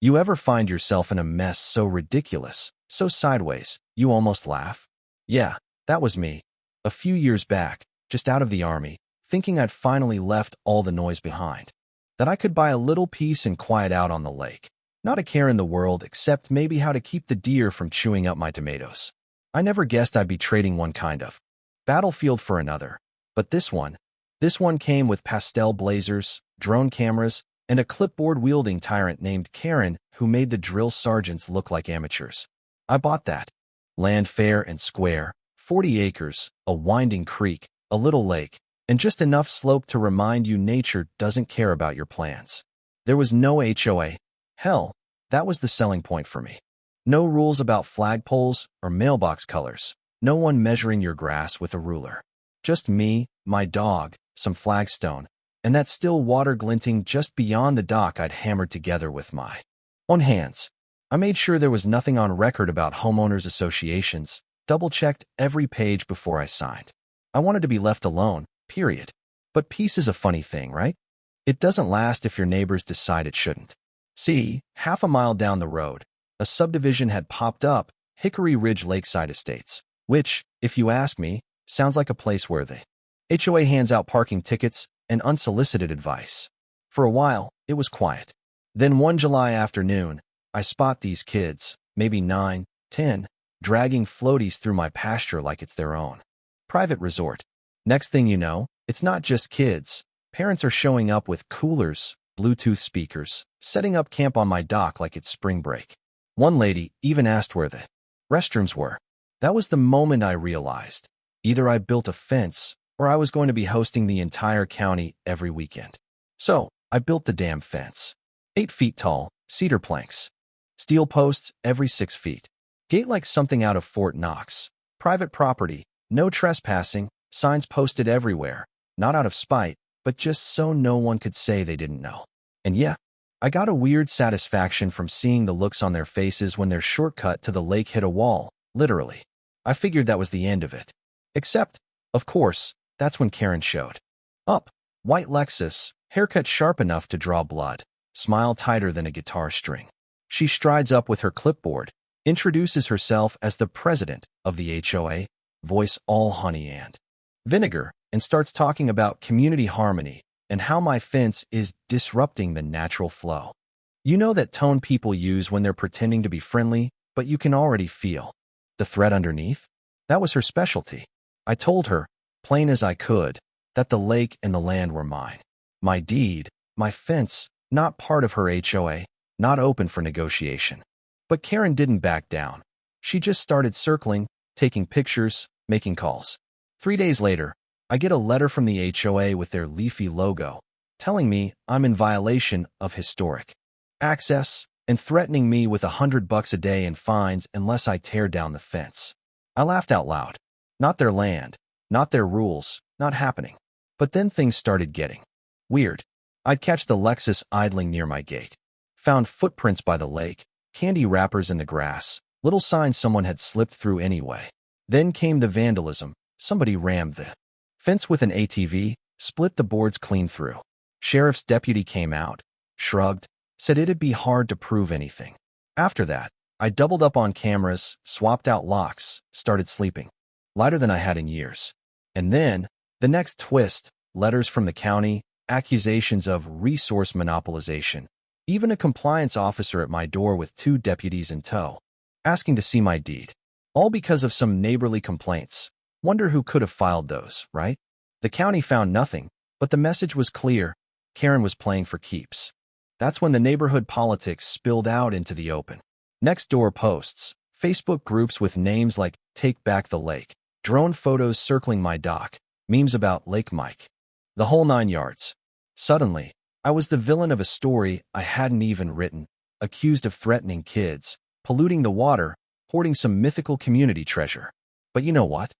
You ever find yourself in a mess so ridiculous, so sideways, you almost laugh? Yeah, that was me. A few years back, just out of the army, thinking I'd finally left all the noise behind. That I could buy a little peace and quiet out on the lake. Not a care in the world except maybe how to keep the deer from chewing up my tomatoes. I never guessed I'd be trading one kind of battlefield for another. But this one came with pastel blazers, drone cameras, and a clipboard-wielding tyrant named Karen who made the drill sergeants look like amateurs. I bought that. Land fair and square, 40 acres, a winding creek, a little lake, and just enough slope to remind you nature doesn't care about your plans. There was no HOA. Hell, that was the selling point for me. No rules about flagpoles or mailbox colors. No one measuring your grass with a ruler. Just me, my dog, some flagstone, and that still water glinting just beyond the dock I'd hammered together with my own hands. I made sure there was nothing on record about homeowners associations, double-checked every page before I signed. I wanted to be left alone, period. But peace is a funny thing, right? It doesn't last if your neighbors decide it shouldn't. See, half a mile down the road, a subdivision had popped up, Hickory Ridge Lakeside Estates, which, if you ask me, sounds like a place where the HOA hands out parking tickets and unsolicited advice. For a while, it was quiet. Then one July afternoon, I spot these kids, maybe 9, 10, dragging floaties through my pasture like it's their own private resort. Next thing you know, it's not just kids. Parents are showing up with coolers, Bluetooth speakers, setting up camp on my dock like it's spring break. One lady even asked where the restrooms were. That was the moment I realized. Either I built a fence, or I was going to be hosting the entire county every weekend. So, I built the damn fence. 8 feet tall, cedar planks. Steel posts every 6 feet. Gate like something out of Fort Knox. Private property, no trespassing, signs posted everywhere. Not out of spite, but just so no one could say they didn't know. And yeah, I got a weird satisfaction from seeing the looks on their faces when their shortcut to the lake hit a wall, literally. I figured that was the end of it. Except, of course, that's when Karen showed up. White Lexus, haircut sharp enough to draw blood, smile tighter than a guitar string. She strides up with her clipboard, introduces herself as the president of the HOA, voice all honey and vinegar, and starts talking about community harmony and how my fence is disrupting the natural flow. You know that tone people use when they're pretending to be friendly, but you can already feel the threat underneath? That was her specialty. I told her, plain as I could, that the lake and the land were mine. My deed, my fence, not part of her HOA, not open for negotiation. But Karen didn't back down. She just started circling, taking pictures, making calls. 3 days later, I get a letter from the HOA with their leafy logo, telling me I'm in violation of historic access and threatening me with $100 a day in fines unless I tear down the fence. I laughed out loud. Not their land, not their rules, not happening. But then things started getting weird. I'd catch the Lexus idling near my gate. Found footprints by the lake, candy wrappers in the grass, little signs someone had slipped through anyway. Then came the vandalism. Somebody rammed the fence with an ATV, split the boards clean through. Sheriff's deputy came out, shrugged, said it'd be hard to prove anything. After that, I doubled up on cameras, swapped out locks, started sleeping. Lighter than I had in years. And then, the next twist, letters from the county, accusations of resource monopolization, even a compliance officer at my door with 2 deputies in tow, asking to see my deed. All because of some neighborly complaints. Wonder who could have filed those, right? The county found nothing, but the message was clear. Karen was playing for keeps. That's when the neighborhood politics spilled out into the open. Next door posts, Facebook groups with names like Take Back the Lake, drone photos circling my dock, memes about Lake Mike. The whole 9 yards. Suddenly, I was the villain of a story I hadn't even written, accused of threatening kids, polluting the water, hoarding some mythical community treasure. But you know what?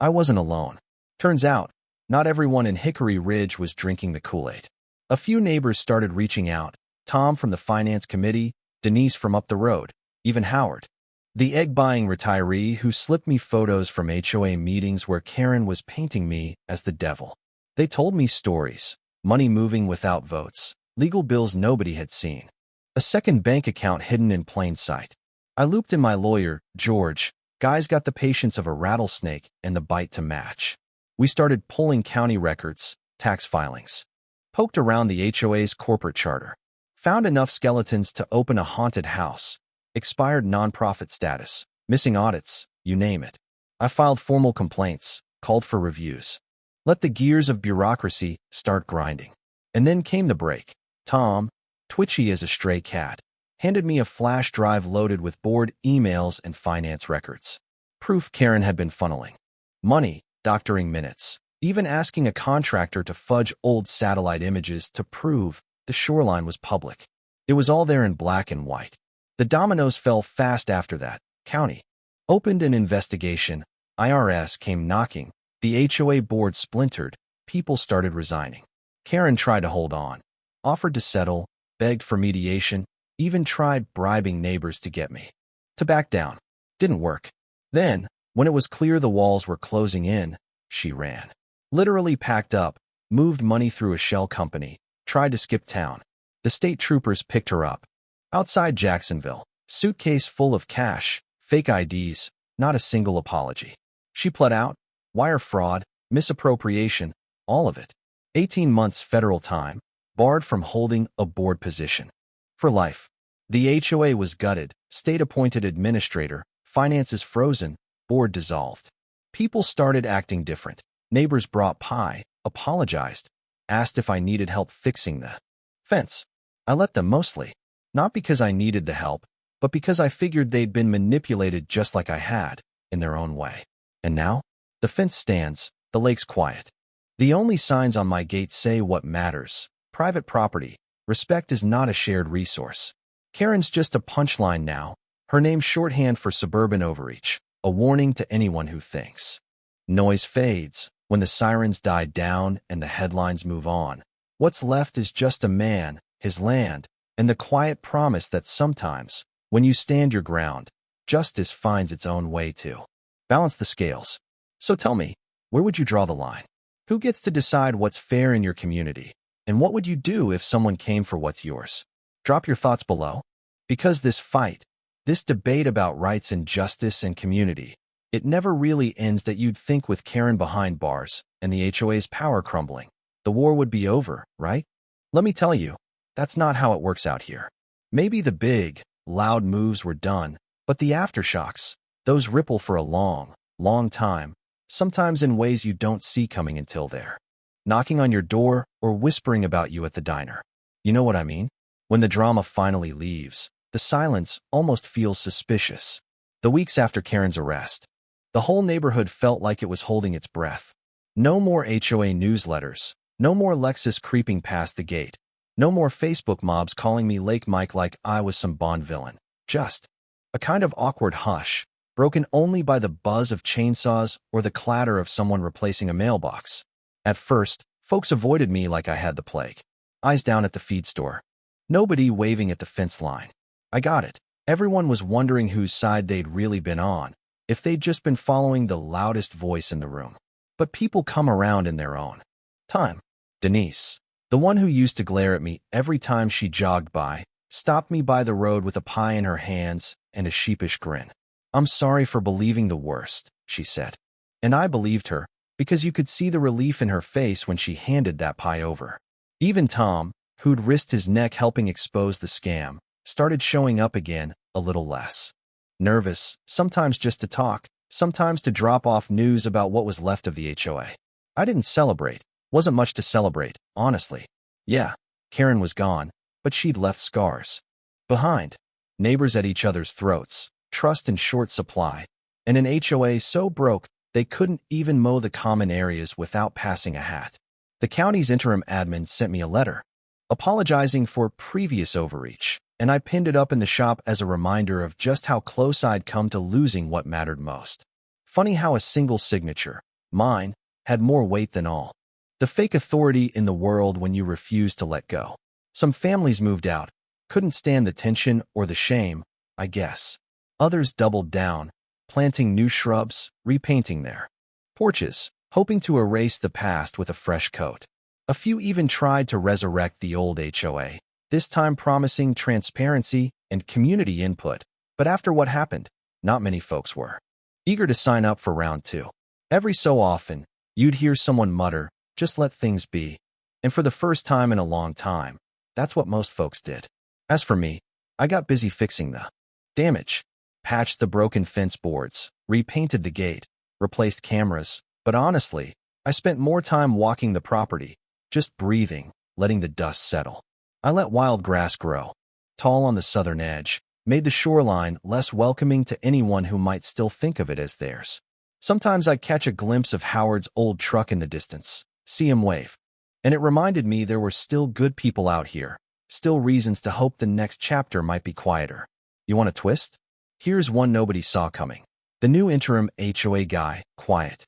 I wasn't alone. Turns out, not everyone in Hickory Ridge was drinking the Kool-Aid. A few neighbors started reaching out, Tom from the finance committee, Denise from up the road, even Howard, the egg-buying retiree who slipped me photos from HOA meetings where Karen was painting me as the devil. They told me stories, money moving without votes, legal bills nobody had seen. A second bank account hidden in plain sight. I looped in my lawyer, George. Guy's got the patience of a rattlesnake and the bite to match. We started pulling county records, tax filings. Poked around the HOA's corporate charter. Found enough skeletons to open a haunted house. Expired nonprofit status. Missing audits, you name it. I filed formal complaints, called for reviews. Let the gears of bureaucracy start grinding. And then came the break. Tom, twitchy as a stray cat, handed me a flash drive loaded with board emails and finance records. Proof Karen had been funneling. Money, doctoring minutes, even asking a contractor to fudge old satellite images to prove the shoreline was public. It was all there in black and white. The dominoes fell fast after that. County opened an investigation. IRS came knocking. The HOA board splintered. People started resigning. Karen tried to hold on, offered to settle, begged for mediation, even tried bribing neighbors to get me to back down. Didn't work. Then, when it was clear the walls were closing in, she ran. Literally packed up, moved money through a shell company, tried to skip town. The state troopers picked her up. Outside Jacksonville, suitcase full of cash, fake IDs, not a single apology. She pled out, wire fraud, misappropriation, all of it. 18 months federal time, barred from holding a board position. For life. The HOA was gutted, state-appointed administrator, finances frozen, board dissolved. People started acting different. Neighbors brought pie, apologized, asked if I needed help fixing the fence. I let them mostly, not because I needed the help, but because I figured they'd been manipulated just like I had, in their own way. And now, the fence stands, the lake's quiet. The only signs on my gate say what matters. Private property. Respect is not a shared resource. Karen's just a punchline now. Her name's shorthand for suburban overreach. A warning to anyone who thinks. Noise fades. When the sirens die down and the headlines move on, what's left is just a man, his land, and the quiet promise that sometimes, when you stand your ground, justice finds its own way to balance the scales. So tell me, where would you draw the line? Who gets to decide what's fair in your community? And what would you do if someone came for what's yours? Drop your thoughts below. Because this fight, this debate about rights and justice and community, it never really ends that you'd think with Karen behind bars and the HOA's power crumbling. The war would be over, right? Let me tell you, that's not how it works out here. Maybe the big, loud moves were done, but the aftershocks, those ripple for a long, long time, sometimes in ways you don't see coming until they're knocking on your door or whispering about you at the diner. You know what I mean? When the drama finally leaves, the silence almost feels suspicious. The weeks after Karen's arrest, the whole neighborhood felt like it was holding its breath. No more HOA newsletters, no more Lexus creeping past the gate, no more Facebook mobs calling me Lake Mike like I was some Bond villain. Just a kind of awkward hush, broken only by the buzz of chainsaws or the clatter of someone replacing a mailbox. At first, folks avoided me like I had the plague. Eyes down at the feed store. Nobody waving at the fence line. I got it. Everyone was wondering whose side they'd really been on, if they'd just been following the loudest voice in the room. But people come around in their own time. Denise, the one who used to glare at me every time she jogged by, stopped me by the road with a pie in her hands and a sheepish grin. I'm sorry for believing the worst, she said. And I believed her, because you could see the relief in her face when she handed that pie over. Even Tom, who'd risked his neck helping expose the scam, started showing up again, a little less nervous, sometimes just to talk, sometimes to drop off news about what was left of the HOA. I didn't celebrate. Wasn't much to celebrate, honestly. Yeah, Karen was gone, but she'd left scars behind. Neighbors at each other's throats, trust in short supply, and an HOA so broke they couldn't even mow the common areas without passing a hat. The county's interim admin sent me a letter, apologizing for previous overreach, and I pinned it up in the shop as a reminder of just how close I'd come to losing what mattered most. Funny how a single signature, mine, had more weight than all. The fake authority in the world when you refuse to let go. Some families moved out, couldn't stand the tension or the shame, I guess. Others doubled down, planting new shrubs, repainting their porches, hoping to erase the past with a fresh coat. A few even tried to resurrect the old HOA, this time promising transparency and community input. But after what happened, not many folks were eager to sign up for round two. Every so often, you'd hear someone mutter, "Just let things be." And for the first time in a long time, that's what most folks did. As for me, I got busy fixing the damage, patched the broken fence boards, repainted the gate, replaced cameras, but honestly, I spent more time walking the property, just breathing, letting the dust settle. I let wild grass grow, tall on the southern edge, made the shoreline less welcoming to anyone who might still think of it as theirs. Sometimes I'd catch a glimpse of Howard's old truck in the distance, see him wave, and it reminded me there were still good people out here, still reasons to hope the next chapter might be quieter. You want a twist? Here's one nobody saw coming. The new interim HOA guy, quiet,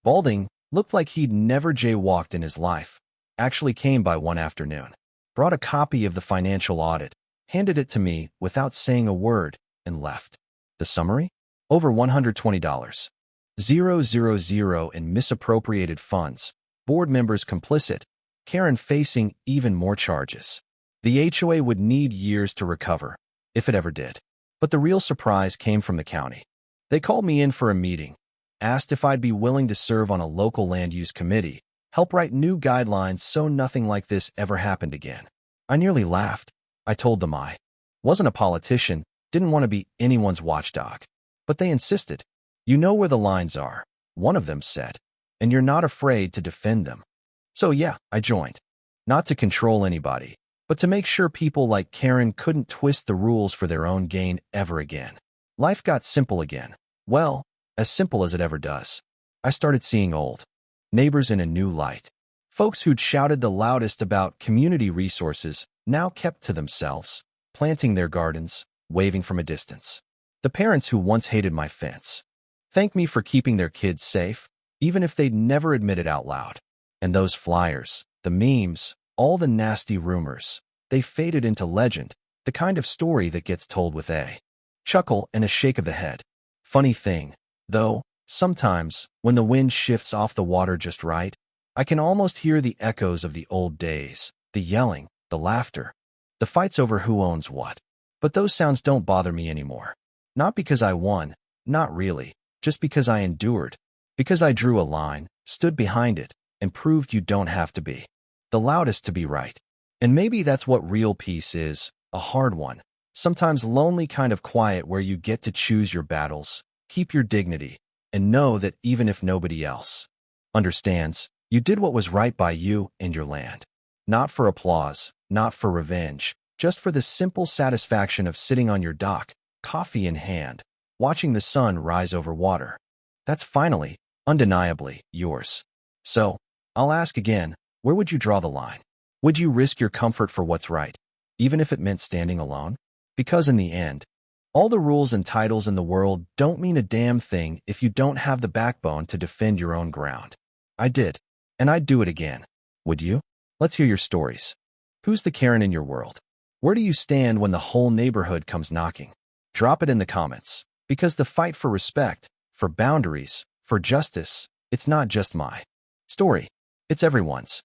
balding, looked like he'd never jaywalked in his life, actually came by one afternoon, brought a copy of the financial audit, handed it to me without saying a word, and left. The summary? Over $120. 000 in misappropriated funds, board members complicit, Karen facing even more charges. The HOA would need years to recover, if it ever did. But the real surprise came from the county. They called me in for a meeting, asked if I'd be willing to serve on a local land use committee, help write new guidelines so nothing like this ever happened again. I nearly laughed. I told them I wasn't a politician, didn't want to be anyone's watchdog. But they insisted. You know where the lines are, one of them said, and you're not afraid to defend them. So yeah, I joined. Not to control anybody, but to make sure people like Karen couldn't twist the rules for their own gain ever again. Life got simple again. Well, as simple as it ever does. I started seeing old neighbors in a new light. Folks who'd shouted the loudest about community resources now kept to themselves, planting their gardens, waving from a distance. The parents who once hated my fence thanked me for keeping their kids safe, even if they'd never admit it out loud. And those flyers, the memes, all the nasty rumors, they faded into legend, the kind of story that gets told with a chuckle and a shake of the head. Funny thing, though, sometimes, when the wind shifts off the water just right, I can almost hear the echoes of the old days, the yelling, the laughter, the fights over who owns what. But those sounds don't bother me anymore. Not because I won, not really, just because I endured, because I drew a line, stood behind it, and proved you don't have to be the loudest to be right. And maybe that's what real peace is, a hard one, sometimes lonely kind of quiet where you get to choose your battles, keep your dignity, and know that even if nobody else understands, you did what was right by you and your land. Not for applause, not for revenge, just for the simple satisfaction of sitting on your dock, coffee in hand, watching the sun rise over water. That's finally, undeniably, yours. So, I'll ask again, where would you draw the line? Would you risk your comfort for what's right, even if it meant standing alone? Because in the end, all the rules and titles in the world don't mean a damn thing if you don't have the backbone to defend your own ground. I did, and I'd do it again. Would you? Let's hear your stories. Who's the Karen in your world? Where do you stand when the whole neighborhood comes knocking? Drop it in the comments, because the fight for respect, for boundaries, for justice, it's not just my story. It's everyone's.